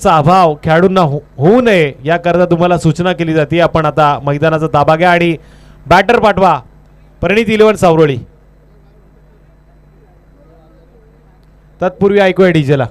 चा अभाव खेळाडूंना होऊ नये याकरता तुम्हाला सूचना केली जाते। आपण आता मैदानाचा ताबा घ्या आणि बॅटर पाठवा प्रणित 11 सावरोळी। तत्पूर्वी ऐकूया डीजेला।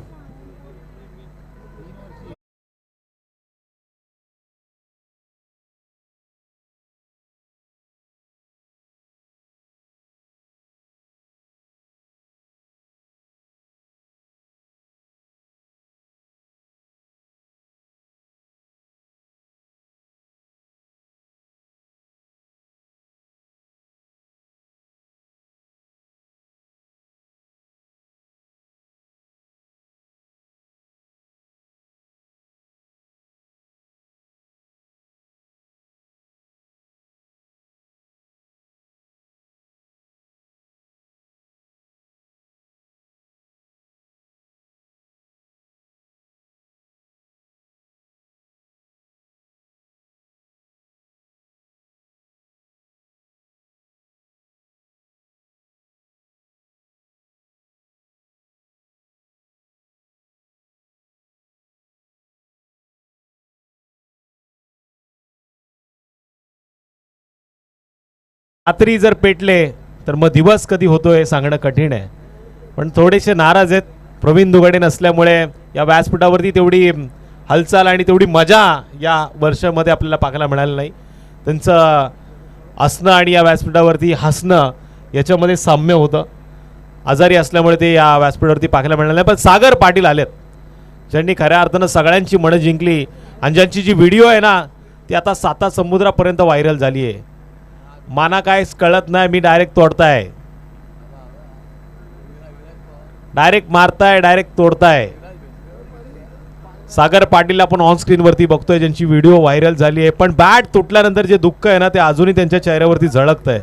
रात्री जर पेटले तर मग दिवस कधी होतोय सांगणं कठीण आहे। पण थोडेसे नाराज आहेत प्रवीण दुगाडे नसल्यामुळे या व्यासपीठावरती तेवढी हालचाल आणि तेवढी मजा या वर्षामध्ये आपल्याला पाहायला मिळाली नाही। त्यांचं असणं आणि या व्यासपीठावरती हसणं याच्यामध्ये साम्य होतं। आजारी असल्यामुळे ते या व्यासपीठावरती पाहायला मिळालं नाही। पण सागर पाटील आलेत ज्यांनी खऱ्या अर्थानं सगळ्यांची मनं जिंकली आणि ज्यांची जी व्हिडिओ आहे ना ती आता 7 समुद्रापर्यंत व्हायरल झाली आहे। माना काय कळत नाही, मी direct तोडताय, direct मारताय, direct तोडताय। Sagar Patil आपण ऑन स्क्रीन वरती बघतोय ज्यांची व्हिडिओ व्हायरल झाली आहे। पण बॅट तुटल्यानंतर जे दुःख आहे ना ते अजूनही त्यांच्या चेहऱ्यावरती झळकतंय।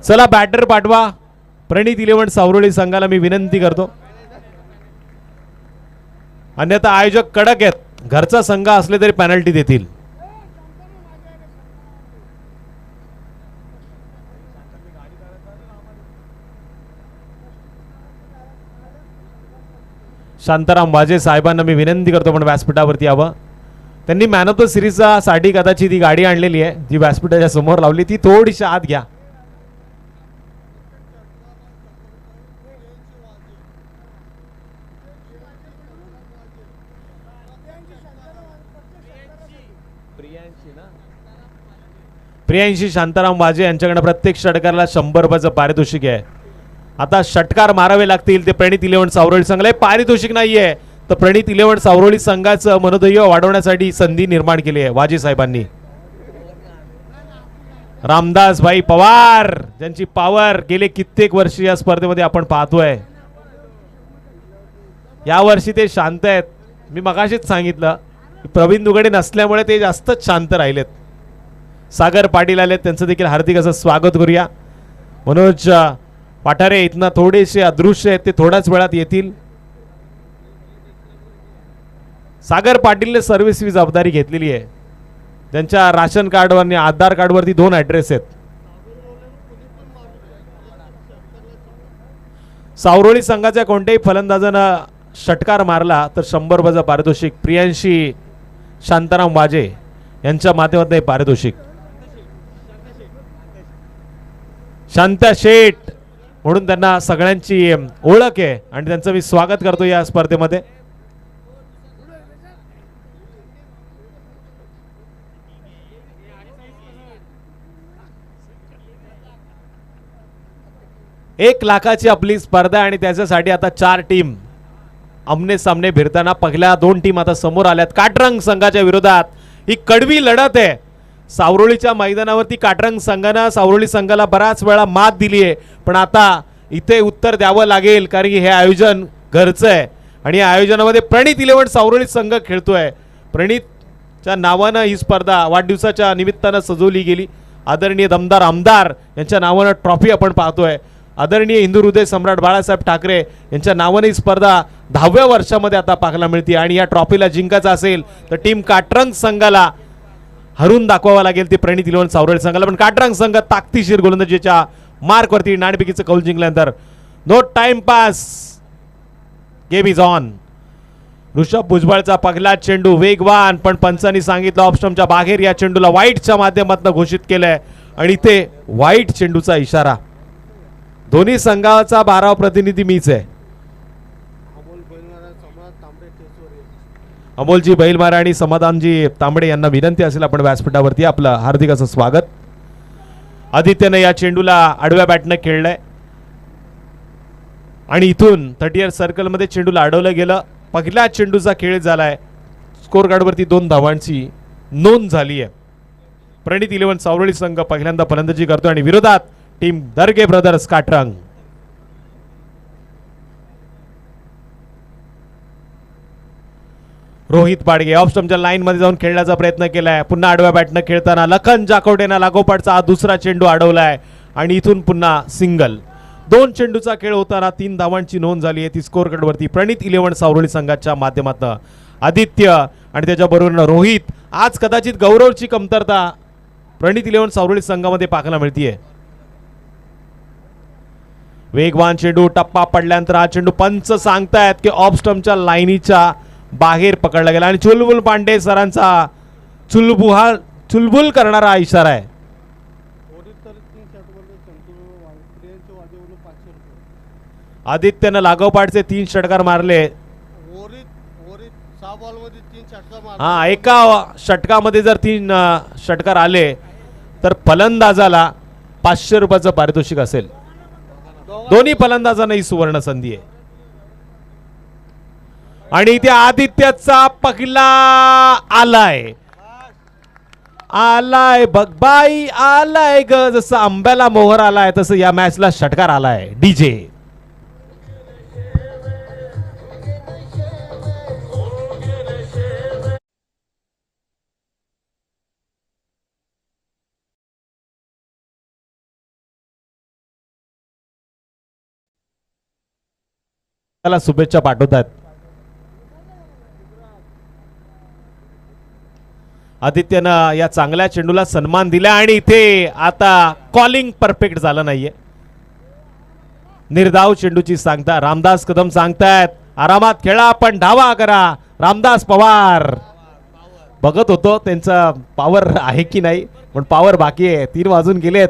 चला बॅटर पाठवा प्रणित 11 सावरोळी संघाला मी विनंती करतो, अन्यथा आयोजक कडक आहेत, घरचा संघ असले तरी पेनल्टी देतील। शांताराम वाजे साहेबांना मी विनंती करतो पण व्यासपीठावरती यावं। त्यांनी मॅन ऑफ द सिरीजचा साठी कदाचित ती गाडी आणलेली आहे जी व्यासपीठाच्या समोर लावली, ती थोडीशी आत घ्या। प्रियांशी शांताराम वाजे यांच्याकडे प्रत्येक षटकाराला 100 रुपयाचं पारितोषिक आहे। आता षटकार मारावे लागतील ते प्रणित 11 सावरोळी संघाला। पारितोषिक नाहीये तर प्रणित 11 सावरोळी संघाचं मनोधैर्य वाढवण्यासाठी संधी निर्माण केली आहे वाजे साहेबांनी। रामदास भाई पवार ज्यांची पॉवर गेले कित्येक वर्ष या स्पर्धेमध्ये आपण पाहतोय, या वर्षी ते शांत आहेत। मी मगाशीच सांगितलं प्रवीण दुगाडे नसल्यामुळे ते जास्तच शांत राहिलेत। सागर पाटील आलेत, त्यांचं देखील हार्दिक असं स्वागत करूया। मनोज पाठारे इथनं थोडेसे अदृश्य आहेत, ते थोड्याच वेळात येतील। सागर पाटीलने सर्व्हिसची जबाबदारी घेतलेली आहे, त्यांच्या राशन कार्डवर आणि आधार कार्डवरती 2 ॲड्रेस आहेत। सावरोळी संघाच्या कोणत्याही फलंदाजानं षटकार मारला तर 100 रुपयाचं पारितोषिक प्रियांशी शांताराम वाजे यांच्या माध्यमातून पारितोषिक। शांता शेठ म्हणून त्यांना सगळ्यांची ओळख आहे आणि त्यांचं मी स्वागत करतो या स्पर्धेमध्ये। एक लाखाची आपली स्पर्धा आणि त्याच्यासाठी आता 4 टीम आमने सामने भिडताना पहिल्या 2 टीम आता समोर आल्यात। काटरंग संघाच्या विरोधात ही कडवी लढत आहे। सावरोळीच्या मैदानावरती काटरंग संघानं सावरोळी संघाला बराच वेळा मात दिली आहे, पण आता इथे उत्तर द्यावं लागेल कारण की हे आयोजन घरचं आहे आणि या आयोजनामध्ये प्रणित 11 सावरोळी संघ खेळतोय। प्रणितच्या नावानं ही स्पर्धा वाढदिवसाच्या निमित्तानं सजवली गेली। आदरणीय दमदार आमदार यांच्या नावानं ट्रॉफी आपण पाहतोय। आदरणीय हिंदू हृदय सम्राट बाळासाहेब ठाकरे यांच्या नावाने ही स्पर्धा 10व्या वर्षामध्ये आता पाहायला मिळते आणि या ट्रॉफीला जिंकायचं असेल तर टीम काटरंग संघाला हरून दाखवावा लागेल ते प्रणित 11 सावरोळी संघाला। पण काटरंग संघ ताकदीशीर गोलंदाजीच्या मार्कवरती नाणेफेकीचं कौल जिंकल्यानंतर no time pass, game is on. Rishabh भुजबळचा पहिला चेंडू वेगवान, पण पंचांनी सांगितलं ऑप्शनच्या बाहेर. या चेंडूला वाईटच्या माध्यमातून घोषित केलंय आणि इथे वाईट चेंडूचा इशारा. दोन्ही संघाचा 12वा प्रतिनिधी मीच आहे. अमोलजी बैलमारा आणि समाधानजी तांबडे यांना विनंती असेल आपण व्यासपीठावरती आपलं हार्दिक असं स्वागत. आदित्यनं या चेंडूला आडव्या बॅटनं खेळलंय आणि इथून 30 सर्कलमध्ये चेंडूला अडवलं गेलं. पहिल्या चेंडूचा खेळ झालाय. स्कोर कार्डवरती 2 धावांची नोंद झाली आहे. प्रणित 11 सावरळी संघ पहिल्यांदा फलंदाजी करतो आणि विरोधात टीम दर्गे ब्रदर्स काटरंग. रोहित पाडगे ऑफ स्टंपच्या लाईन मध्ये जाऊन खेळण्याचा प्रयत्न केलाय. पुन्हा आडव्या बॅटनं खेळताना लखन जाकोटेनं लागोपाठचा हा दुसरा चेंडू अडवलाय आणि इथून पुन्हा सिंगल. 2 चेंडूचा खेळ होताना 3 धावांची नोंद झाली आहे ती स्कोर कार्डवरती प्रणित 11 सावरळी संघाच्या माध्यमातून. आदित्य आणि त्याच्याबरोबर रोहित. आज कदाचित गौरवची कमतरता प्रणित 11 सावरळी संघामध्ये पाहायला मिळतीये. वेगवान चेंडू टप्पा पडल्यानंतर हा चेंडू पंच सांगतायत की ऑफ स्टंपच्या लाईनीच्या बाहेर पकडला गेला आणि चुलबुल पांडे सरांचा चुलबुल करणारा इशारा आहे. आदित्यनं लागोपाठचे 3 षटकार मारले. हा, एका षटकामध्ये जर 3 षटकार आले तर फलंदाजाला 500 रुपयाचं पारितोषिक असेल. दोन्ही फलंदाजांना ही सुवर्ण संधी आहे. आणि इथे आदित्यचा पहिला आलाय बघबाई आलाय ग. जसं आंब्याला मोहर आलाय तसं या मॅचला षटकार आलाय. डीजे त्याला शुभेच्छा पाठवतात. आदित्यनं या चांगल्या चेंडूला सन्मान दिला आणि इथे आता कॉलिंग परफेक्ट झालं नाहीये. निर्धाव चेंडूची सांगता रामदास कदम सांगतायत आरामात खेळा पण धावा करा. रामदास पवार बघत होतो त्यांचा पॉवर आहे की नाही, पण पॉवर बाकी आहे. 3 वाजून गेलेत.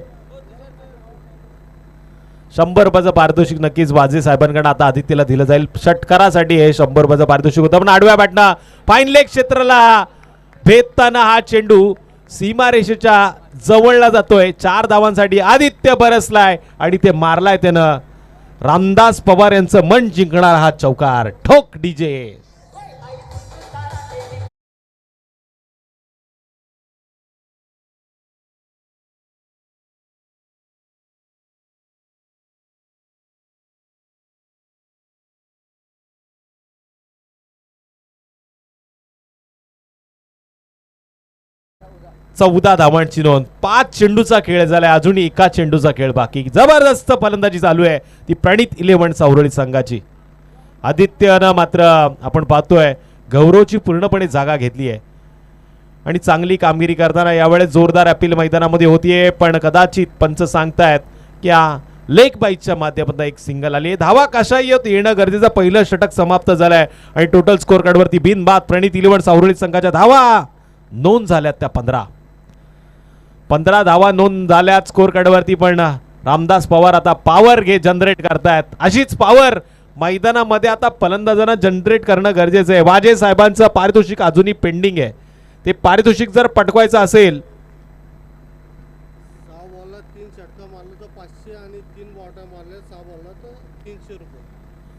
100 रुपयाचं पारितोषिक नक्कीच वाजे साहेबांकडे आता आदित्यला दिलं जाईल. षटकारासाठी हे 100 रुपयाचं पारितोषिक होतं. पण आडव्या बॅटनं फाईन लेग क्षेत्राला भेदताना हा चेंडू सीमारेषेच्या जवळला जातोय. 4 धावांसाठी आदित्य बरसलाय आणि ते मारलाय त्यानं रामदास पवार यांचं मन जिंकणारा हा चौकार. ठोक डीजे. चौदा धावांची नोंद. 5 चेंडूचा खेळ झालाय. अजूनही एका चेंडूचा खेळ बाकी. जबरदस्त फलंदाजी चालू आहे ती प्रणित 11 सावरळी संघाची. आदित्यनं मात्र आपण पाहतोय गौरवची पूर्णपणे जागा घेतली आहे आणि चांगली कामगिरी करताना यावेळेस जोरदार अपील मैदानामध्ये होतीये. पण कदाचित पंच सांगतायत की लेग बाईटच्या माध्यमातून एक सिंगल आली. धावा कशाही येणं गरजेचं. पहिलं षटक समाप्त झालंय आणि टोटल स्कोर कार्डवरती बिनबाद प्रणित 11 सावरळी संघाच्या धावा नोंद झाल्यात त्या 15 धावा नोंद झाल्यात स्कोर कार्डवरती. पण रामदास पवार आता पॉवर जनरेट करतायत. अशीच पॉवर मैदानामध्ये आता फलंदाजांना जनरेट करणं गरजेचं आहे. वाजे साहेबांचं पारितोषिक अजूनही पेंडिंग आहे. ते पारितोषिक जर पटकवायचं असेल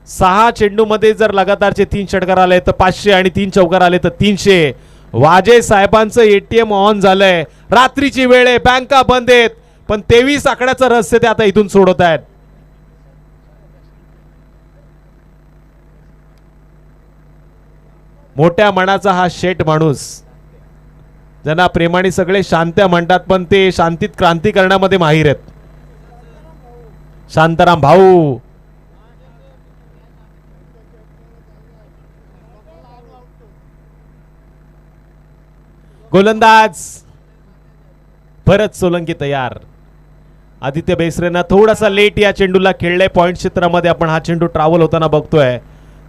6 चेंडूमध्ये जर लगातारचे 3 षटकार आले तर 500 आणि 3 चौकार आले तर 300. वाजे साहेबांचं एटीएम ऑन झालंय. रात्रीची वेळ आहे, बँका बंद आहेत, पण 23 आकड्याचं रहस्य ते आता इथून सोडवत आहेत. मोठ्या मनाचा हा शेठ माणूस ज्यांना प्रेमाने सगळे शांत्या म्हणतात, पण ते शांतीत क्रांती करण्यामध्ये माहीर आहेत. शांताराम भाऊ गोलंदाज भरत सोलंकी तयार. आदित्य बेसरेनं थोडासा लेट या चेंडूला खेळले. पॉइंट क्षेत्रामध्ये आपण हा चेंडू ट्रॅव्हल होताना बघतोय.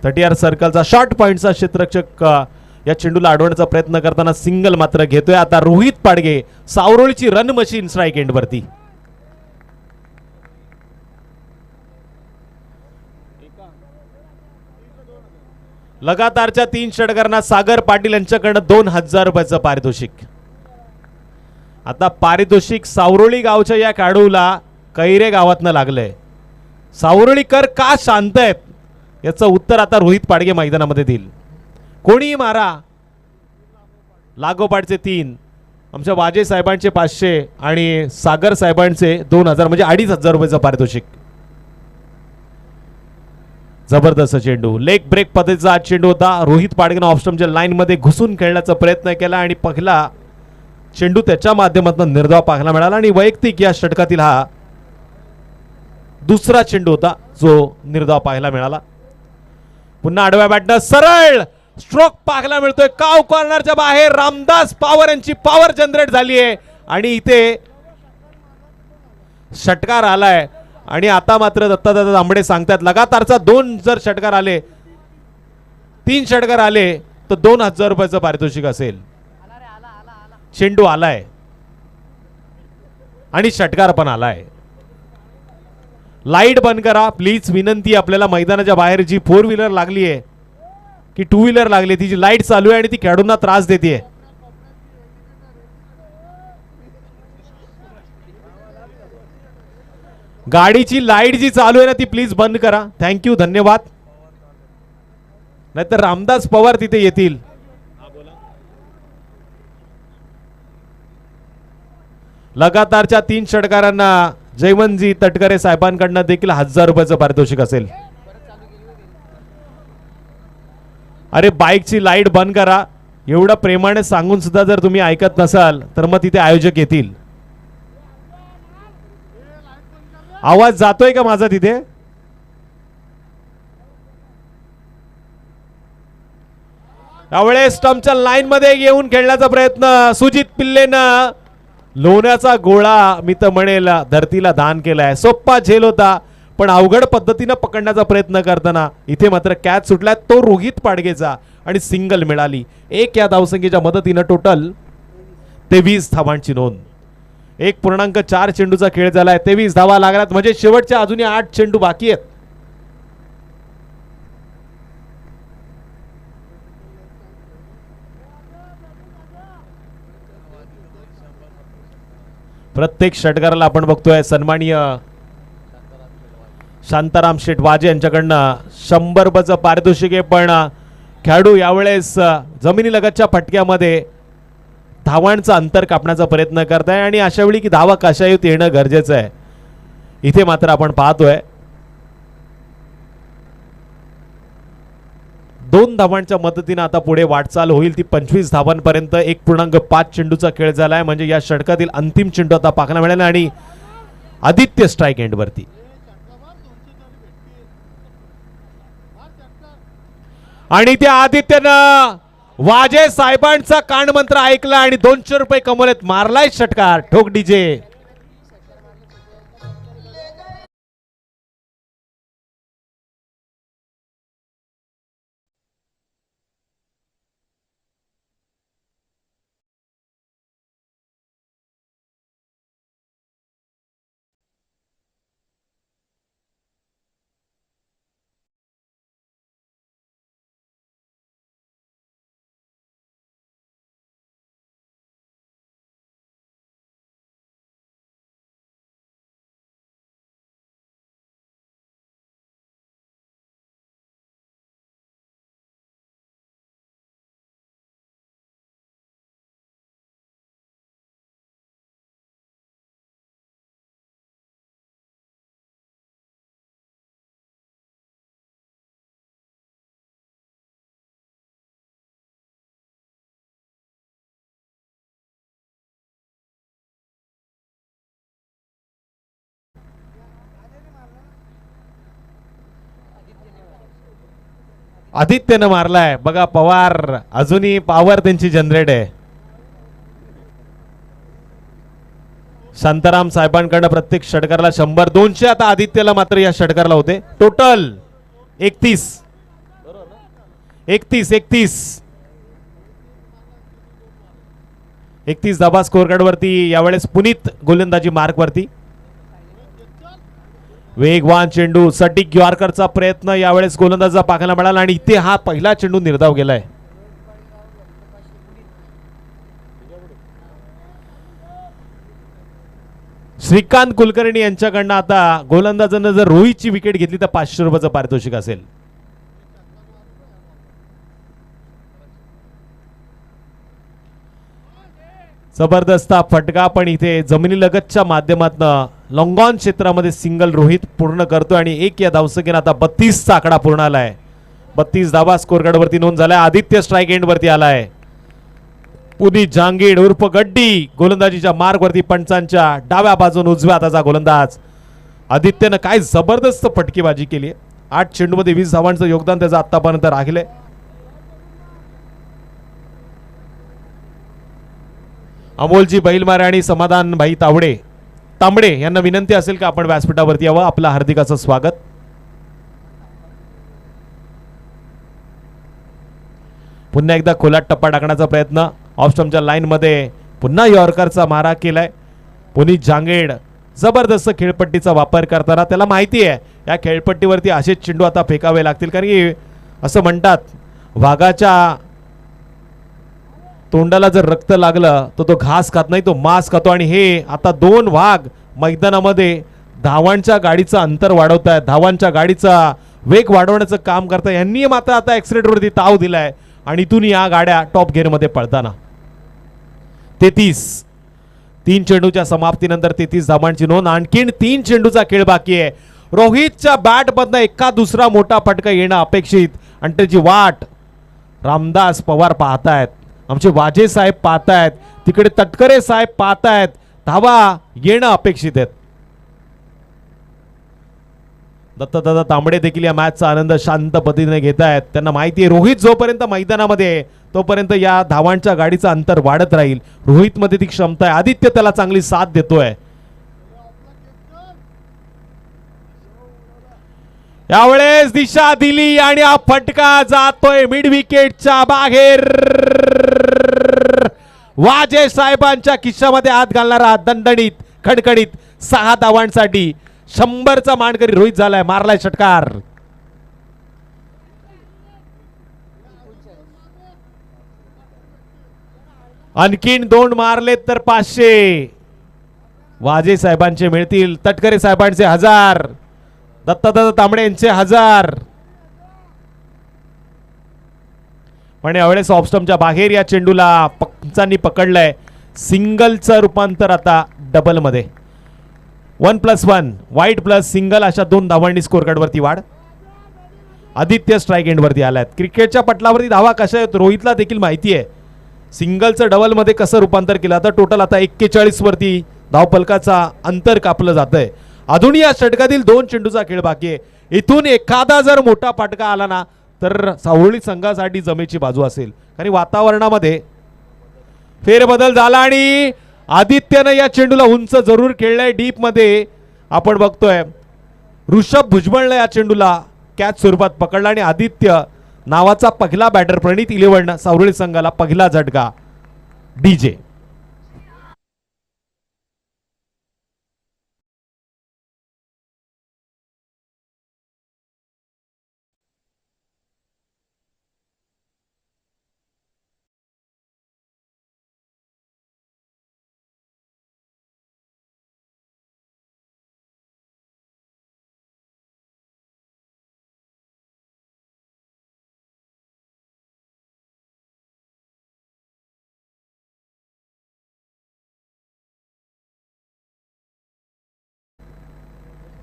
30 सर्कलचा शॉर्ट पॉइंटचा क्षेत्ररक्षक या चेंडूला अडवण्याचा प्रयत्न करताना सिंगल मात्र घेतोय. आता रोहित पाडगे सावरोळीची रन मशीन स्ट्राईक एंड वरती. लगातारच्या 3 षटकारांना सागर पाटील यांच्याकडनं 2000 रुपयाचं पारितोषिक. आता पारितोषिक सावरोळी गावच्या या खेळाडूला कैरे गावातनं लागलंय. सावरोळीकर का शांत आहेत याचं उत्तर आता रोहित पाडगे मैदानामध्ये देईल. कोणीही मारा. लागोपाठचे 3 आमच्या वाजे साहेबांचे 500 आणि सागर साहेबांचे 2000 म्हणजे 2500 रुपयाचं पारितोषिक. जबरदस्त चेंडू. लेग ब्रेक पद्धतीचा आज चेंडू होता. रोहित पाडगेनं ऑफस्टंपच्या लाईन मध्ये घुसून खेळण्याचा प्रयत्न केला आणि पहिला चेंडू त्याच्या माध्यमातून निर्धाव पाहायला मिळाला आणि वैयक्तिक या षटकातील हा दुसरा चेंडू होता जो निर्धाव पाहायला मिळाला. पुन्हा आडव्या बॅटनं सरळ स्ट्रोक पाहायला मिळतोय. काव कॉर्नरच्या बाहेर रामदास पवार यांची पॉवर जनरेट झाली आहे आणि इथे षटकार आलाय. आणि आता मात्र दत्तादादा तांबडे सांगतात लगातारचा 2 जर षटकार आले 3 षटकार आले तर 2000 रुपयाचं पारितोषिक असेल. चेंडू आलाय आणि षटकार पण आलाय. लाईट बंद करा प्लीज विनंती. आपल्याला मैदानाच्या बाहेर जी 4 व्हीलर लागली आहे की 2 व्हीलर लागली तिची लाईट चालू आहे आणि ती खेळाडूंना त्रास देते. गाडीची लाईट जी चालू आहे ना ती प्लीज बंद करा. थँक्यू धन्यवाद. नाहीतर रामदास पवार तिथे येतील. लगातारच्या 3 षटकारांना जयवंतजी तटकरे साहेबांकडनं देखील 1000 रुपयाचं पारितोषिक असेल. अरे बाईकची लाईट बंद करा एवढं प्रेमाने सांगून सुद्धा जर तुम्ही ऐकत नसाल तर मग तिथे आयोजक येतील. आवाज जातोय का माझा तिथे? त्यावेळेस स्टंपच्या लाईन मध्ये येऊन खेळण्याचा प्रयत्न सुजित पिल्लेनं लोण्याचा गोळा मी तर म्हणेल धरतीला दान केलाय. सोप्पा झेल होता पण अवघड पद्धतीनं पकडण्याचा प्रयत्न करताना इथे मात्र कॅच सुटलाय तो रोहित पाडगेचा आणि सिंगल मिळाली. 1 या धावसंख्येच्या मदतीनं टोटल 23 धावांची नोंद. 1.4 चेंडूचा खेळ झालाय. 23 धावा लागल्यात म्हणजे शेवटच्या अजूनही 8 चेंडू बाकी आहेत. प्रत्येक षटकाराला आपण बघतोय सन्माननीय शांताराम शेठ वाजे यांच्याकडनं 100 रुपयाचं पारितोषिक आहे. पण खेळाडू यावेळेस जमिनीलगतच्या फटक्यामध्ये धावांचं अंतर कापण्याचा प्रयत्न करताय आणि अशा वेळी की धावा कशायुत येणं गरजेचं आहे. इथे मात्र आपण पाहतोय 2 धावांच्या मदतीने आता पुढे वाटचाल होईल ती 25 धावांपर्यंत. 1.5 चेंडूचा खेळ झालाय म्हणजे या षटकातील अंतिम चेंडू आता पाहायला मिळाला आणि आदित्य स्ट्राईक एंड वरती. आणि त्या आदित्यनं वाजे साहेबांचा कानमंत्र ऐकला आणि 200 रुपये कमवलेत. मारलाय षटकार ठोक डीजे. आदित्यनं मारलाय बघा. पवार अजूनही पॉवर त्यांची जनरेट आहे. शांताराम साहेबांकडनं प्रत्येक षटकाराला 100 200 आता आदित्यला मात्र या षटकाराला होते. टोटल 31. 31 धाबा स्कोर कार्ड वरती यावेळेस पुनीत गोलंदाजी मार्क वरती. वेगवान चेंडू सटीक यॉर्करचा प्रयत्न यावेळेस गोलंदाजा पाहायला मिळाला आणि इथे हा पहिला चेंडू निर्धाव गेलाय. श्रीकांत कुलकर्णी यांच्याकडनं आता गोलंदाजानं जर रोहितची विकेट घेतली तर 500 रुपयाचं पारितोषिक असेल. जबरदस्त फटका पण इथे जमिनीलगतच्या माध्यमातून लॉंगॉन क्षेत्रामध्ये सिंगल रोहित पूर्ण करतो आणि एक या धावसंख्येने आता 32 चा आकडा पूर्ण आलाय. 32 धावा स्कोर कार्ड वरती नोंद झालाय. आदित्य स्ट्राईक एंड वरती आलाय. पुनीत जांगीड उर्फ गड्डी गोलंदाजीच्या मार्ग वरती पंचांच्या डाव्या बाजून उजव्या हाताचा गोलंदाज. आदित्यनं काय जबरदस्त फटकेबाजी केली आहे. 8 चेंडूमध्ये 20 धावांचं योगदान त्याचं आतापर्यंत राहिलंय. अमोलजी बैलमारे आणि समाधान भाई तांबडे यांना विनंती असेल का आपण व्यासपीठावरती यावं. आपलं हार्दिक असं स्वागत. पुन्हा एकदा खोलात टप्पा टाकण्याचा प्रयत्न. ऑफस्टम्पच्या लाईन मध्ये पुन्हा यॉर्करचा मारा केलाय. पुनीत जांगेड जबरदस्त खेळपट्टीचा वापर करताना त्याला माहिती आहे या खेळपट्टीवरती असेच चेंडू आता फेकावे लागतील. कारण की असं म्हणतात वाघाच्या तोंडाला जर रक्त लागलं तर तो घास खात नाही, तो मांस खातो. आणि हे आता 2 वाघ मैदानामध्ये धावांच्या गाडीचं अंतर वाढवतायत, धावांच्या गाडीचा वेग वाढवण्याचं काम करताय. यांनी मात्र आता एक्सिलेटरवरती ताव दिलाय आणि इथून या गाड्या टॉप गिअरमध्ये पळताना 3 चेंडूच्या समाप्तीनंतर 33 धावांची नोंद. आणखीन 3 चेंडूचा खेळ बाकी आहे. रोहितच्या बॅटमधनं एका दुसरा मोठा फटका येणं अपेक्षित आणि त्याची वाट रामदास पवार पाहतायत, आमचे वाजे साहेब पाहतायत, तिकडे तटकरे साहेब पाहतायत. धावा येणं अपेक्षित आहेत. दत्तदादा तांबडे देखील या मॅचचा आनंद शांत पद्धतीने घेत आहेत. त्यांना माहिती आहे रोहित जोपर्यंत मैदानामध्ये तोपर्यंत या धावांच्या गाडीचं अंतर वाढत राहील. रोहित मध्ये ती क्षमता आहे. आदित्य त्याला चांगली साथ देतोय. यावेळेस दिशा दिली आणि हा फटका जातोय मिड विकेटच्या बाहेर. वाजे साहेबांच्या खिशामध्ये हात घालणारा दणदणीत खडखडीत 6 धावांसाठी 100चा मानकरी रोहित झालाय. मारलाय षटकार. आणखीन 2 मारलेत तर 500 वाजे साहेबांचे मिळतील. तटकरे साहेबांचे 1000, दत्तदादा तांबडे यांचे 1000. पण यावेळेस ऑफस्टम्पच्या बाहेर या चेंडूला पंचांनी पकडलंय. सिंगलचं रूपांतर आता डबल मध्ये. 1+1 वाईट प्लस सिंगल अशा 2 धावांनी स्कोर कार्ड वरती वाढ. आदित्य स्ट्राईक एंड वरती आलाय. क्रिकेटच्या पटलावरती धावा कशा आहेत रोहितला देखील माहिती आहे. सिंगलचं डबल मध्ये कसं रूपांतर केलं. आता टोटल आता 41 वरती धावफलकाचा अंतर कापलं जातंय. अजून या षटकातील 2 चेंडूचा खेळ बाकी आहे. इथून एखादा जर मोठा फटका आला ना तर सावळी संघासाठी जमेची बाजू असेल. कारण वातावरणामध्ये फेरबदल झाला आणि आदित्यनं या चेंडूला उंच जरूर खेळलाय. डीप मध्ये आपण बघतोय ऋषभ भुजबळने या चेंडूला कॅच स्वरूपात पकडला आणि आदित्य नावाचा पहिला बॅटर प्रणित 11 सावळी संघाला पहिला झटका. डीजे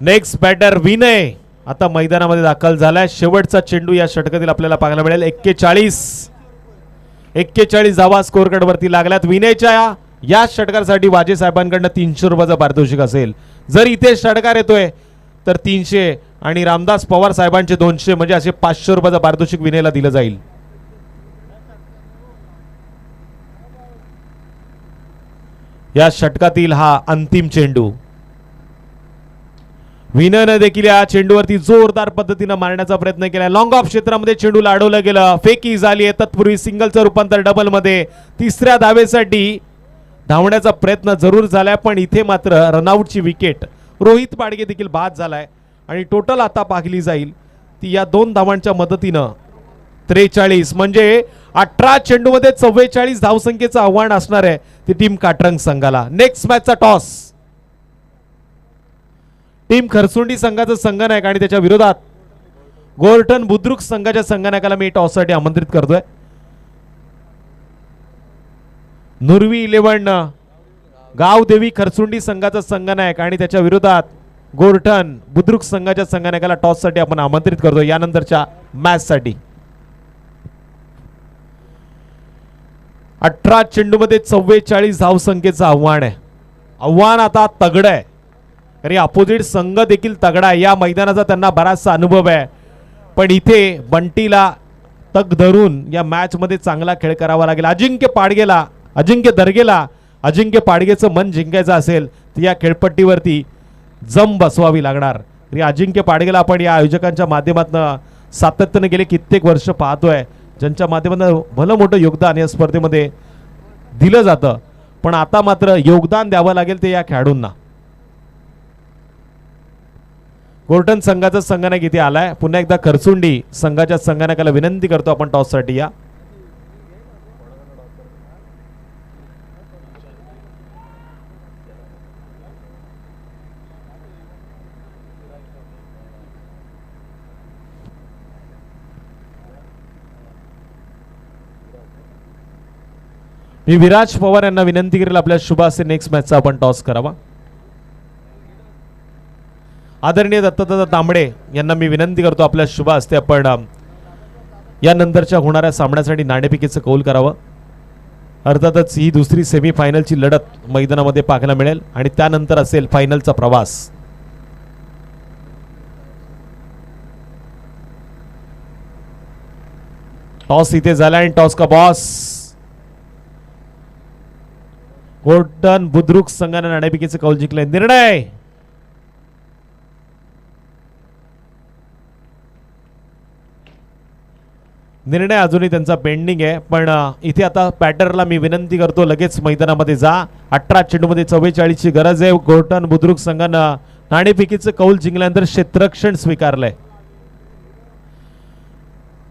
नेक्स्ट बॅटर विनय आता मैदानामध्ये दाखल झालाय. शेवटचा चेंडू या षटकातील आपल्याला पाहायला मिळेल. 41 धावा स्कोर कार्ड वरती लागल्यात. विनयच्या या षटकारासाठी वाजे साहेबांकडनं 300 रुपयाचं पारितोषिक असेल. जर इथे षटकार येतोय तर 300 आणि रामदास पवार साहेबांचे 200 म्हणजे असे 500 रुपयाचं पारितोषिक विनयला दिलं जाईल. या षटकातील हा अंतिम चेंडू. विनयनं देखील या चेंडूवरती जोरदार पद्धतीनं मारण्याचा प्रयत्न केला. लॉंग ऑफ क्षेत्रामध्ये चेंडूला अडवलं गेलं. फेकी झाली आहे. तत्पूर्वी सिंगलचं रूपांतर डबल मध्ये. तिसऱ्या धावेसाठी धावण्याचा प्रयत्न जरूर झालाय, पण इथे मात्र रनआउटची विकेट. रोहित पाडगे देखील बाद झालाय आणि टोटल आता पाहिली जाईल ती या 2 धावांच्या मदतीनं 43 म्हणजे 18 चेंडूमध्ये 44 धावसंख्येचं आव्हान असणार आहे ती टीम काटरंग संघाला. नेक्स्ट मॅचचा टॉस टीम खरसुंडी संघाचं संघनायक आणि त्याच्या विरोधात गोर्टन बुद्रुक संघाच्या संघनायकाला मी टॉससाठी आमंत्रित करतोय. नुरवी 11 गावदेवी खरसुंडी संघाचा संघनायक आणि त्याच्या विरोधात गोर्टन बुद्रुक संघाच्या संघनायकाला टॉससाठी आपण आमंत्रित करतो यानंतरच्या मॅचसाठी. 18 चेंडूमध्ये 44 धावसंख्येचं आव्हान आहे. आव्हान आता तगडं आहे आणि अपोजिट संघ देखील तगडा आहे. या मैदानाचा त्यांना बराचसा अनुभव आहे, पण इथे बंटीला तग धरून या मॅच मध्ये चांगला खेळ करावा लागेल. अजिंक्य दर्गेला अजिंक्य पाडगेचं मन जिंकायचं असेल तर या खेळपट्टीवरती जम बसवावी लागणार. अजिंक्य पाडगेला आपण या आयोजकांच्या माध्यमातून सातत्याने गेले कित्येक वर्ष पाहतोय, ज्यांच्या माध्यमातून भलं मोठं योगदान या स्पर्धेमध्ये दिलं जातं, पण आता मात्र योगदान द्यावं लागेल ते या खेळाडूंना. गोर्टन संघाचा संघनायक इथे आलाय. पुन्हा एकदा खरसुंडी संघाच्या संघनायकाला विनंती करतो आपण टॉससाठी या. मी विराज पवार यांना विनंती करेल आपल्या शुभ हस्ते नेक्स्ट मॅचचा आपण टॉस करावा. आदरणीय दत्तदादा तांबडे यांना मी विनंती करतो आपल्या शुभ हस्ते आपण यानंतरच्या होणाऱ्या सामन्यासाठी नाणेफेकीचं कौल करावं. अर्थातच ही दुसरी सेमीफायनलची लढत मैदानामध्ये पाहायला मिळेल आणि त्यानंतर असेल फायनलचा प्रवास. टॉस इथे झाला आणि टॉस का बॉस गोर्टन बुद्रुक संघाने नाणेफेकीचं कौल जिंकले. निर्णय अजूनही त्यांचा पेंडिंग आहे, पण इथे आता पॅटरला मी विनंती करतो लगेच मैदानामध्ये जा. 18 चेंडूमध्ये 44 ची गरज आहे. गोर्टन बुद्रुक संघानं नाणेफेकीचं कौल जिंकल्यानंतर क्षेत्ररक्षण स्वीकारलंय.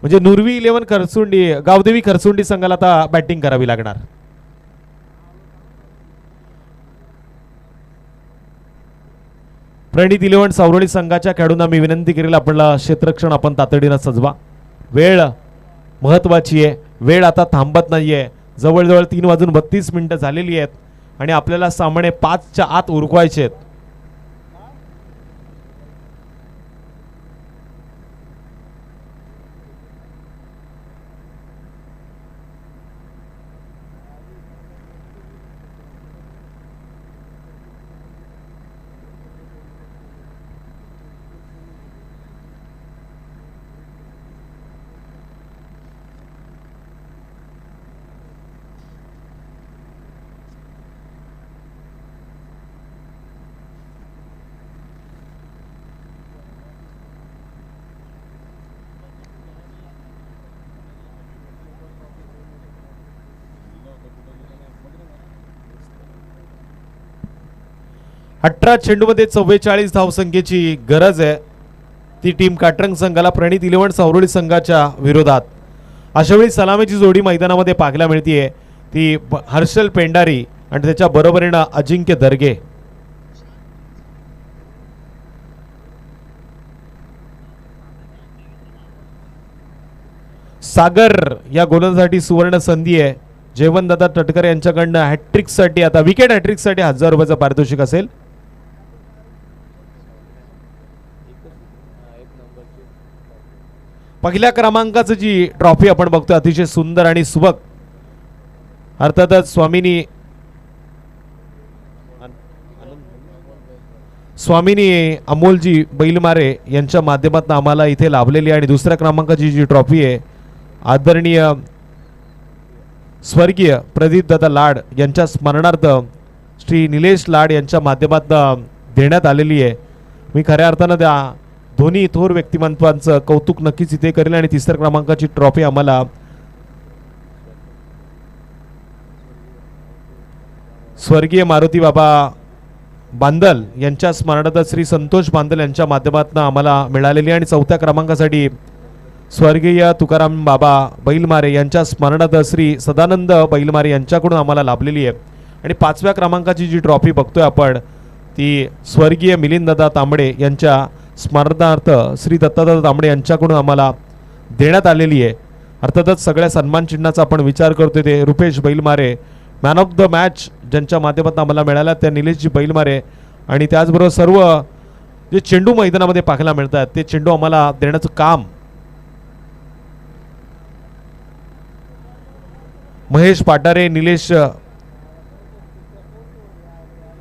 म्हणजे नुरवी 11 खरसुंडी गावदेवी खरसुंडी संघाला आता बॅटिंग करावी लागणार. प्रणित 11 सावरोळी संघाच्या खेळाडूंना मी विनंती करेल आपल्याला क्षेत्ररक्षण आपण तातडीनं सजवा. वेळ महत्वाची आहे. वेळ आता थांबत नाहीये. जवळजवळ 3:32 झालेली आहेत आणि आपल्याला सामने 5च्या आत उरकवायचे आहेत. अठरा चेंडूमध्ये 44 धावसंख्येची गरज आहे ती टीम काटरंग संघाला प्रणित 11 सावरोळी संघाच्या विरोधात. अशा वेळी सलामीची जोडी मैदानामध्ये पाहायला मिळतीये ती हर्षल पेंडारी आणि त्याच्या बरोबरीनं अजिंक्य दर्गे. सागर या गोलंदाजासाठी सुवर्ण संधी आहे. जेवणदादा तटकर यांच्याकडनं हॅट्रिक साठी आता विकेट हॅट्रिक साठी 1000 रुपयाचं पारितोषिक असेल. पहिल्या क्रमांकाची जी ट्रॉफी आपण बघतोय अतिशय सुंदर आणि सुबक, अर्थातच स्वामिनी अमोलजी बैलमारे यांच्या माध्यमातून आम्हाला इथे लाभलेली आणि दुसऱ्या क्रमांकाची जी ट्रॉफी आहे आदरणीय स्वर्गीय प्रदीप दादा लाड यांच्या स्मरणार्थ श्री निलेश लाड यांच्या माध्यमातून देण्यात आलेली आहे. मी खऱ्या अर्थानं त्या दोन्ही थोर व्यक्तिमत्वांचं कौतुक नक्कीच इथे करेल आणि तिसऱ्या क्रमांकाची ट्रॉफी आम्हाला स्वर्गीय मारुती बाबा बांदल यांच्या स्मरणार्थ श्री संतोष बांदल यांच्या माध्यमातून आम्हाला मिळालेली आणि चौथ्या क्रमांकासाठी स्वर्गीय तुकाराम बाबा बैलमारे यांच्या स्मरणार्थ श्री सदानंद बैलमारे यांच्याकडून आम्हाला लाभलेली आहे. आणि पाचव्या क्रमांकाची जी ट्रॉफी बघतोय आपण ती स्वर्गीय मिलिंददादा तांबडे यांच्या स्मरणार्थ श्री दत्तादादा तांबडे यांच्याकडून आम्हाला देण्यात आलेली आहे. अर्थातच सगळ्या सन्मान चिन्हाचा आपण विचार करतोय ते Rupesh Bailmare, man of the match ज्यांच्या माध्यमातून आम्हाला मिळाला त्या निलेशजी बैलमारे आणि त्याचबरोबर सर्व जे चेंडू मैदानामध्ये पाहायला मिळतात ते चेंडू आम्हाला देण्याचं काम महेश पाटारे, निलेश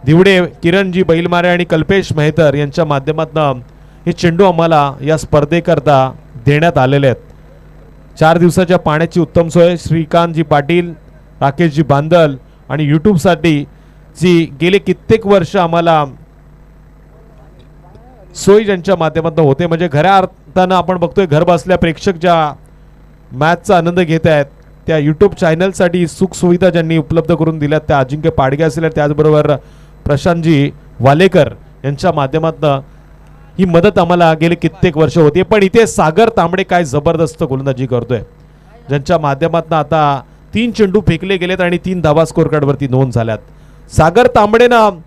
दिवडे, किरणजी बैलमारे आणि कल्पेश मेहतर यांच्या माध्यमातून हे चेंडू आम्हाला या स्पर्धेकरता देण्यात आलेले आहेत. 4 दिवसाच्या पाण्याची उत्तम सोय श्रीकांतजी पाटील, राकेशजी बांदल आणि यूट्यूबसाठी जी गेले कित्येक वर्ष आम्हाला सोय ज्यांच्या माध्यमातून होते म्हणजे खऱ्या अर्थानं आपण बघतोय घर बसल्या प्रेक्षक ज्या मॅचचा आनंद घेत आहेत त्या यूट्यूब चॅनलसाठी सुखसुविधा ज्यांनी उपलब्ध करून दिल्यात त्या अजिंक्य पाडगे असलेल्या त्याचबरोबर प्रशांतजी वालेकर यांच्या माध्यमातून ही मदत आम्हाला गेले कित्येक वर्ष होती. पण इथे सागर तांबडे काय जबरदस्त गोलंदाजी करतोय ज्यांच्या माध्यमातून आता 3 चेंडू फेकले गेलेत आणि 3 धावा स्कोर कार्डवरती नोंद झाल्यात. सागर तांबडेनं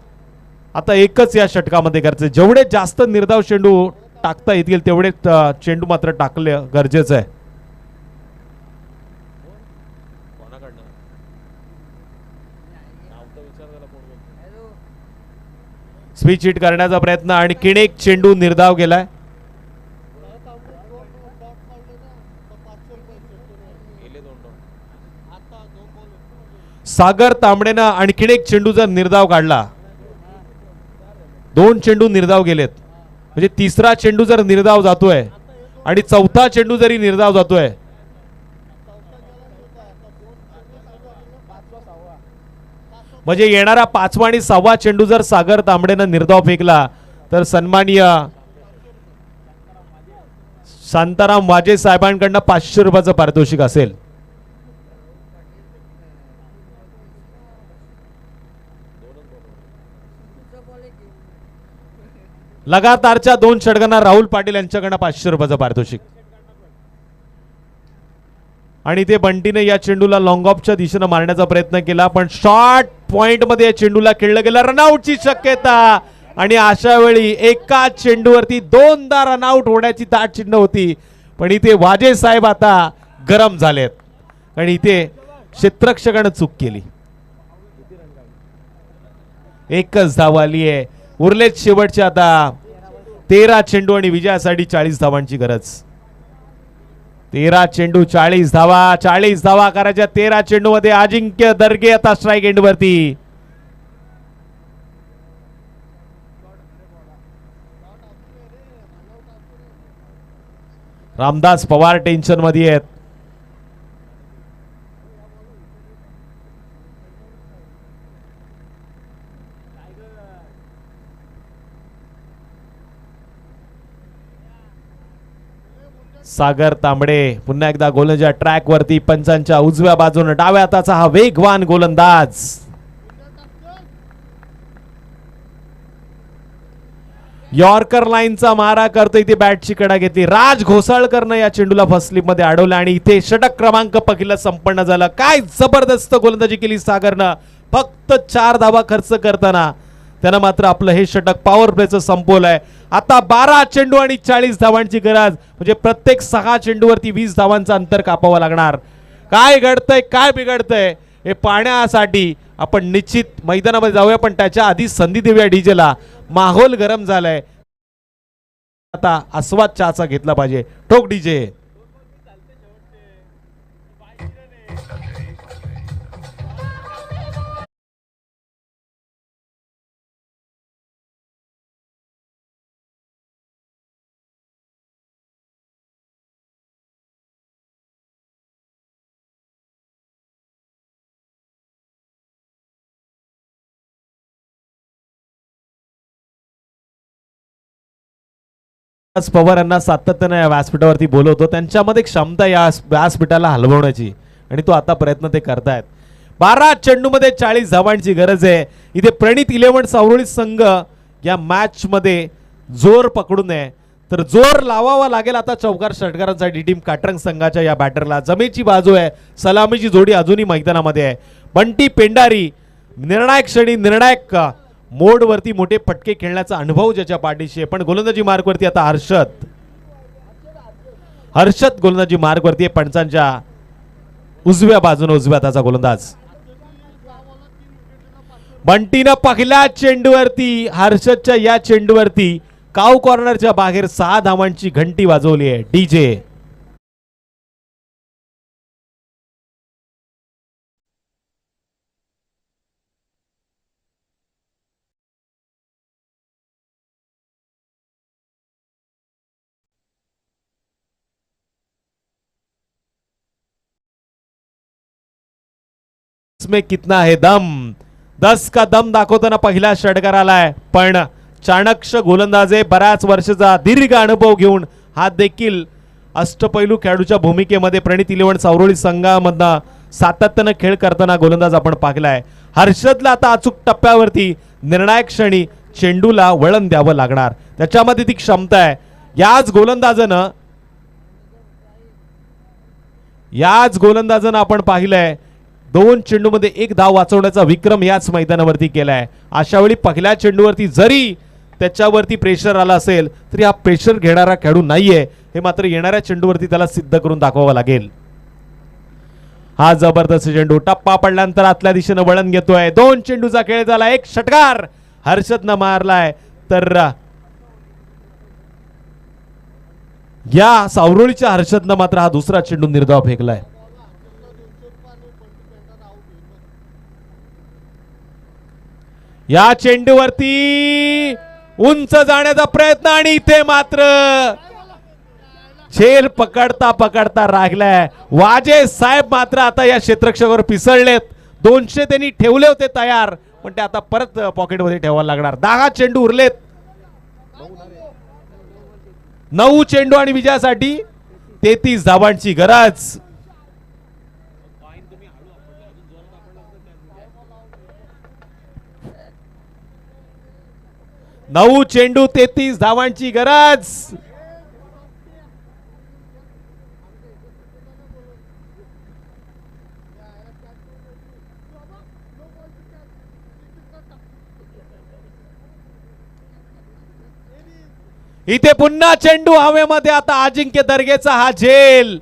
आता एकच या षटकामध्ये करायचं, जेवढे जास्त निर्धाव चेंडू टाकता येतील तेवढे चेंडू मात्र टाकले गरजेचं आहे. स्विच हिट करण्याचा प्रयत्न आणि किणेक चेंडू निर्धाव गेलाय. सागर तांबडेनं आणखीन एक चेंडू जर निर्धाव काढला, 2 चेंडू निर्धाव गेलेत म्हणजे तिसरा चेंडू जर निर्धाव जातोय आणि चौथा चेंडू जरी निर्धाव जातोय म्हणजे येणारा 5वा आणि 6वा चेंडू जर सागर तांबडेनं निर्धाव फेकला तर सन्माननीय शांताराम वाजे साहेबांकडनं 500 रुपयाचं पारितोषिक असेल. लगातारच्या 2 षटकांना राहुल पाटील यांच्याकडनं 500 रुपयाचं पारितोषिक. आणि ते बंटीने या चेंडूला लॉंग ऑफच्या दिशेने मारण्याचा प्रयत्न केला पण शॉर्ट पॉइंट मध्ये या चेंडूला खेळलं गेलं. रनआउटची शक्यता आणि अशा वेळी एका चेंडूवरती 2दा रनआउट होण्याची दाट चिन्ह होती. पण इथे वाजे साहेब आता गरम झालेत आणि इथे क्षेत्ररक्षकानं चूक केली. एकच धाव आली आहे. उरलेत शेवटचे आता 13 चेंडू आणि विजयासाठी 40 धावांची गरज. 13 चेंडू 40 धावा. 40 धावा करायच्या 13 चेंडू मध्ये. अजिंक्य दर्गे आता स्ट्राईक एंड वरती. रामदास पवार टेन्शन मध्ये आहेत. सागर तांबडे पुन्हा एकदा गोलंदाज ट्रॅक वरती. पंचांच्या उजव्या बाजूने डाव्या हाताचा हा वेगवान गोलंदाज. यॉर्कर लाईनचा मारा करतो. इथे बॅटची कडा घेतली. राज घोसाळकरनं या चेंडूला फर्स्ट स्लिप मध्ये अडवलं आणि इथे षटक क्रमांक पहिला संपन्न झाला. काय जबरदस्त गोलंदाजी केली सागरनं. फक्त 4 धावा खर्च करताना त्यानं मात्र आपलं हे षटक पॉवर प्लेचं संपवलंय. आता 12 चेंडू आणि 40 धावांची गरज म्हणजे प्रत्येक 6 चेंडूवरती 20 धावांचं अंतर कापावं लागणार. काय घडतंय काय बिघडतंय हे पाहण्यासाठी आपण निश्चित मैदानामध्ये जाऊया पण त्याच्या आधी संधी देऊया डीजेला. माहोल गरम झालाय. आता आस्वाद चहाचा घेतला पाहिजे. ठोक डीजे. पवार यांना सातत्याने या व्यासपीठावरती बोलवतो. त्यांच्यामध्ये क्षमता या व्यासपीठाला हलवण्याची आणि तो आता प्रयत्न ते करतायत. 12 चेंडूमध्ये 40 धावांची गरज आहे. इथे प्रणित 11 सावरोळी संघ या मॅच मध्ये जोर पकडू नये तर जोर लावावा लागेल आता चौकार षटकारांसाठी टीम काटरंग संघाच्या या बॅटरला. जमेची बाजू आहे, सलामीची जोडी अजूनही मैदानामध्ये आहे. बंटी पेंडारी निर्णायक क्षणी निर्णायक मोड वरती मोठे फटके खेळण्याचा अनुभव ज्याच्या पाठीशी आहे. पण गोलंदाजी मार्क वरती आता हर्षद गोलंदाजी मार्क वरती आहे. पंचांच्या उजव्या बाजूने उजव्या हाताचा गोलंदाज बंटीनं पहिल्या चेंडूवरती हर्षदच्या या चेंडूवरती काव कॉर्नरच्या बाहेर 6 धावांची घंटी वाजवली आहे. डीजे में कितना है दम, 10 का दम दाखवताना पहिला षटकार आलाय. पण चाणक्य गोलंदाज आहे, बऱ्याच वर्षाचा दीर्घ अनुभव घेऊन हा देखील अष्टपैलू खेळाडूच्या भूमिकेमध्ये प्रणित 11 सावरोळी संघामधनं सातत्यानं खेळ करताना गोलंदाज आपण पाहिलाय. हर्षदला आता अचूक टप्प्यावरती निर्णायक क्षणी चेंडूला वळण द्यावं लागणार, त्याच्यामध्ये ती क्षमता आहे. याच गोलंदाजानं आपण पाहिलंय 2 चेंडूमध्ये 1 धाव वाचवण्याचा विक्रम याच मैदानावरती केलाय. अशा वेळी पहिल्या चेंडूवरती जरी त्याच्यावरती प्रेशर आला असेल तरी हा प्रेशर घेणारा खेळाडू नाहीये, हे मात्र येणाऱ्या चेंडूवरती त्याला सिद्ध करून दाखवावं लागेल. हा जबरदस्त चेंडू टप्पा पडल्यानंतर आतल्या दिशेने वळण घेतोय. 2 चेंडूचा खेळ झाला, 1 षटकार हर्षदनं मारलाय. तर या सावरोळीच्या हर्षदनं मात्र हा दुसरा चेंडू निर्धाव फेकलाय. या चेंडूवरती उंच जाण्याचा प्रयत्न आणि इथे मात्र झेल पकडता पकडता राहिलाय. वाजे साहेब मात्र आता या क्षेत्ररक्षकावर पिसळलेत. 200 त्यांनी ठेवले होते तयार, पण ते आता परत पॉकेटमध्ये ठेवायला लागणार. 10 चेंडू उरलेत, 9 चेंडू आणि विजयासाठी 33 धावांची गरज. 9 चेंडू 33 धावांची गरज. इथे पुन्हा चेंडू हवेमध्ये. आता अजिंक्य दर्गेचा हा झेल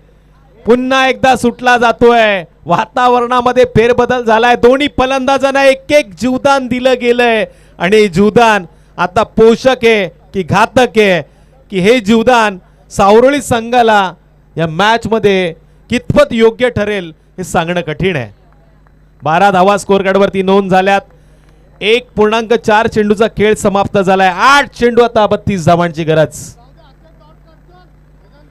पुन्हा एकदा सुटला जातोय. वातावरणामध्ये फेरबदल झालाय. दोन्ही फलंदाजांना एक जीवदान दिलं गेलंय आणि जीवदान आता पोषक आहे की घातक आहे, की हे जीवदान सावरोळी संघाला या मॅच मध्ये कितपत योग्य ठरेल हे सांगणं कठीण आहे. 12 धावा स्कोर कार्डवरती नोंद झाल्यात. 1.4 चेंडूचा खेळ समाप्त झालाय. 8 चेंडू आता 32 धावांची गरज.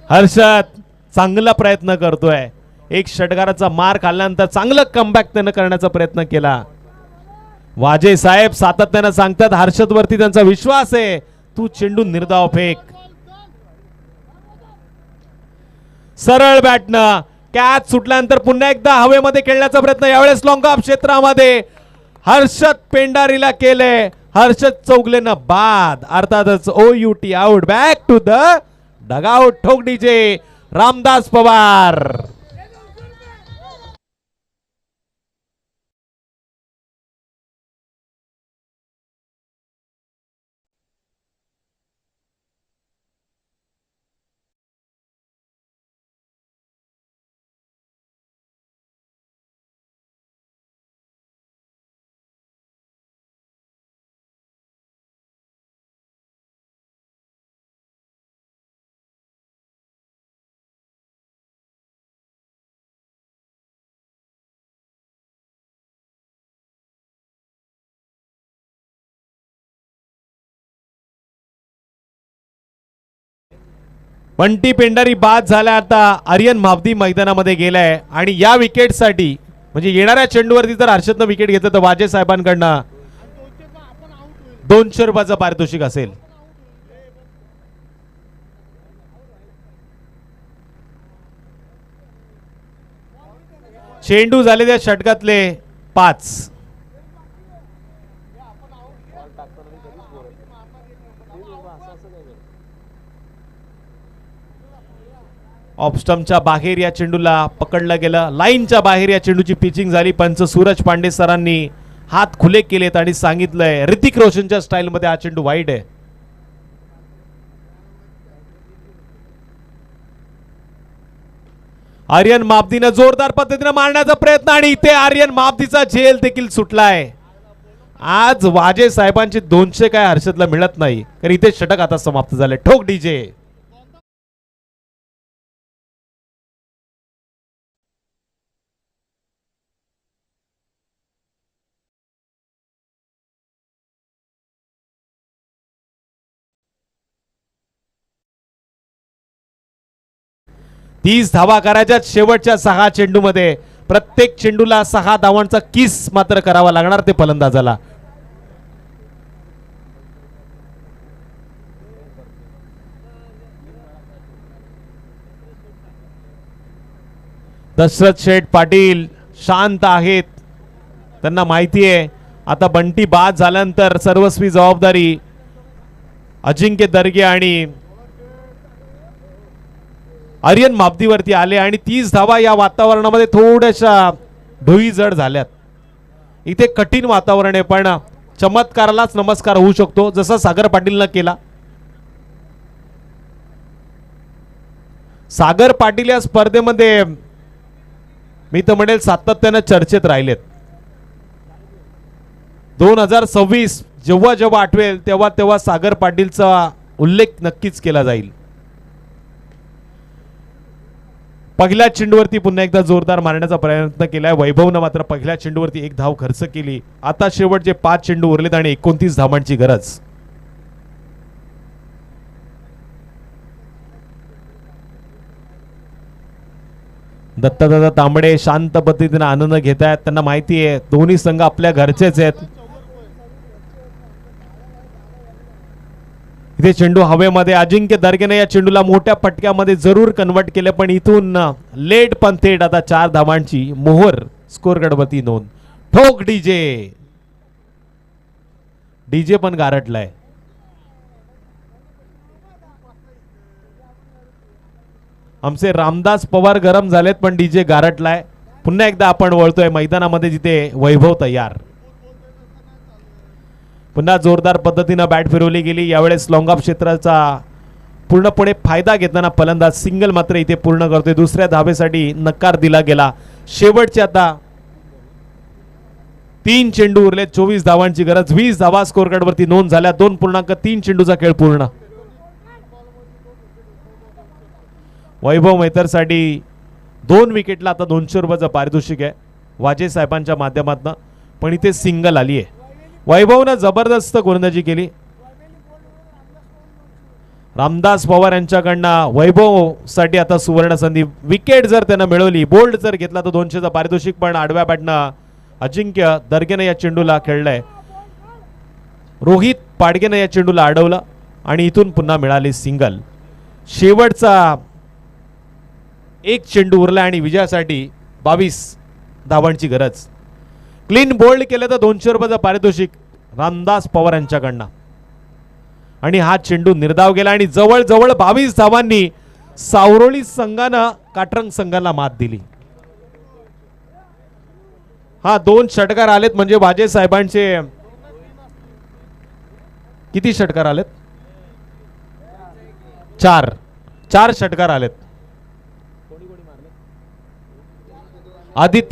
हर्षद चांगला प्रयत्न करतोय. 1 षटकाराचा मार खाल्ल्यानंतर चांगलं कमबॅक त्यानं करण्याचा प्रयत्न केला. वाजे साहेब सातत्यानं सांगतात हर्षद वरती त्यांचा विश्वास आहे, तू चेंडू निर्धाव फेक. सरळ बॅटनं कॅच सुटल्यानंतर पुन्हा एकदा हवेमध्ये खेळण्याचा प्रयत्न. यावेळेस लॉंग ऑफ क्षेत्रामध्ये हर्षद पेंडारीला केले. हर्षद चौगलेनं बाद, अर्थातच OUT out. Back to the dugout. ठोक डीजे रामदास पवार. बंटी पेंडारी बाद झाला. आता आर्यन मावदी मैदानामध्ये गेलाय आणि या विकेटसाठी म्हणजे येणाऱ्या चेंडूवरती जर हर्षदनं विकेट घेतलं तर वाजे साहेबांकडनं 200 रुपयाचं पारितोषिक असेल. चेंडू झाले त्या षटकातले 5. ऑफस्टम्पच्या बाहेर या चेंडूला पकडलं गेलं. लाईनच्या बाहेर या चेंडूची पिचिंग झाली. पंच सूरज पांडे सरांनी हात खुले केलेत आणि सांगितलंय ऋतिक रोशनच्या स्टाईल मध्ये हा चेंडू वाईड आहे. आर्यन मापदीनं जोरदार पद्धतीने मारण्याचा प्रयत्न आणि इथे आर्यन मापदीचा झेल देखील सुटलाय. आज वाजे साहेबांची 200 काय हर्षदला मिळत नाही, कारण इथे षटक आता समाप्त झाले. ठोक डीजे. तीस धावा करायच्या शेवटच्या 6 चेंडूमध्ये. प्रत्येक चेंडूला 6 धावांचा किस मात्र करावा लागणार ते फलंदाजाला. दशरथ शेठ पाटील शांत आहेत. त्यांना माहिती आहे आता बंटी बाद झाल्यानंतर सर्वस्वी जबाबदारी अजिंक्य दर्गे आणि आर्यन मापदीवरती आले आणि 30 धावा या वातावरणामध्ये थोड्याशा ढोई जड झाल्यात. इथे कठीण वातावरण आहे, पण चमत्कारालाच नमस्कार होऊ शकतो जसा सागर पाटीलनं केला. सागर पाटील या स्पर्धेमध्ये मी तर म्हणेल सातत्याने चर्चेत राहिलेत. 2026 जेव्हा जेव्हा आठवेल तेव्हा तेव्हा सागर पाटीलचा उल्लेख नक्कीच केला जाईल. पहिल्या चेंडूवरती पुन्हा एकदा जोरदार मारण्याचा प्रयत्न केलाय वैभवनं, मात्र पहिल्या चेंडूवरती 1 धाव खर्च केली. आता शेवटचे 5 चेंडू उरलेत आणि 29 धावांची गरज. दत्तदादा तांबडे शांत पद्धतीने आनंद घेत आहेत. त्यांना माहिती आहे दोन्ही संघ आपल्या घरचेच आहेत. इथे चेंडू हवेमध्ये. अजिंक्य दर्गेने या चेंडूला मोठ्या फटक्यामध्ये जरूर कन्वर्ट केले, पण इथून लेट पण थेट आता 4 धावांची मोहर स्कोर गडबती नोंद. ठोक डीजे. डीजे पण गारटलाय. आमचे रामदास पवार गरम झालेत, पण डीजे गारटलाय. पुन्हा एकदा आपण वळतोय मैदानामध्ये जिथे वैभव तयार. पुन्हा जोरदार पद्धतीने बॅट फिरवली गेली. यावेळेस लॉंग ऑफ क्षेत्राचा पूर्णपणे फायदा घेताना फलंदाज सिंगल मात्र इथे पूर्ण करतोय. दुसऱ्या धावेसाठी नकार दिला गेला. शेवटचे आता 3 चेंडू उरले. 24 धावांची गरज. 20 धावा स्कोर कार्डवरती नोंद झाल्या. 2.3 चेंडूचा खेळ पूर्ण. वैभव मैतरसाठी 2 विकेटला आता 200 रुपयाचं पारितोषिक आहे वाजे साहेबांच्या माध्यमातून, पण इथे सिंगल आली आहे. वैभवनं जबरदस्त गोलंदाजी केली. रामदास पवार यांच्याकडनं वैभव साठी आता सुवर्ण संधी. विकेट जर त्यानं मिळवली, बोल्ड जर घेतला तर 200चं पारितोषिक, पण आडव्या बॅटनं अजिंक्य दर्गेनं या चेंडूला खेळलंय. रोहित पाडगेनं या चेंडूला अडवलं आणि इथून पुन्हा मिळाली सिंगल. शेवटचा 1 चेंडू उरला आणि विजयासाठी 22 धावांची गरज. क्लीन बोल्ड केलं तर 200 रुपयाचं पारितोषिक रामदास पवार यांच्याकडनं. आणि हा चेंडू निर्धाव गेला आणि जवळजवळ 22 धावांनी सावरोळी संघानं काटरंग संघाला मात दिली. हा 2 षटकार आलेत, म्हणजे वाजे साहेबांचे किती षटकार आलेत? 4 षटकार आलेत. आदित्य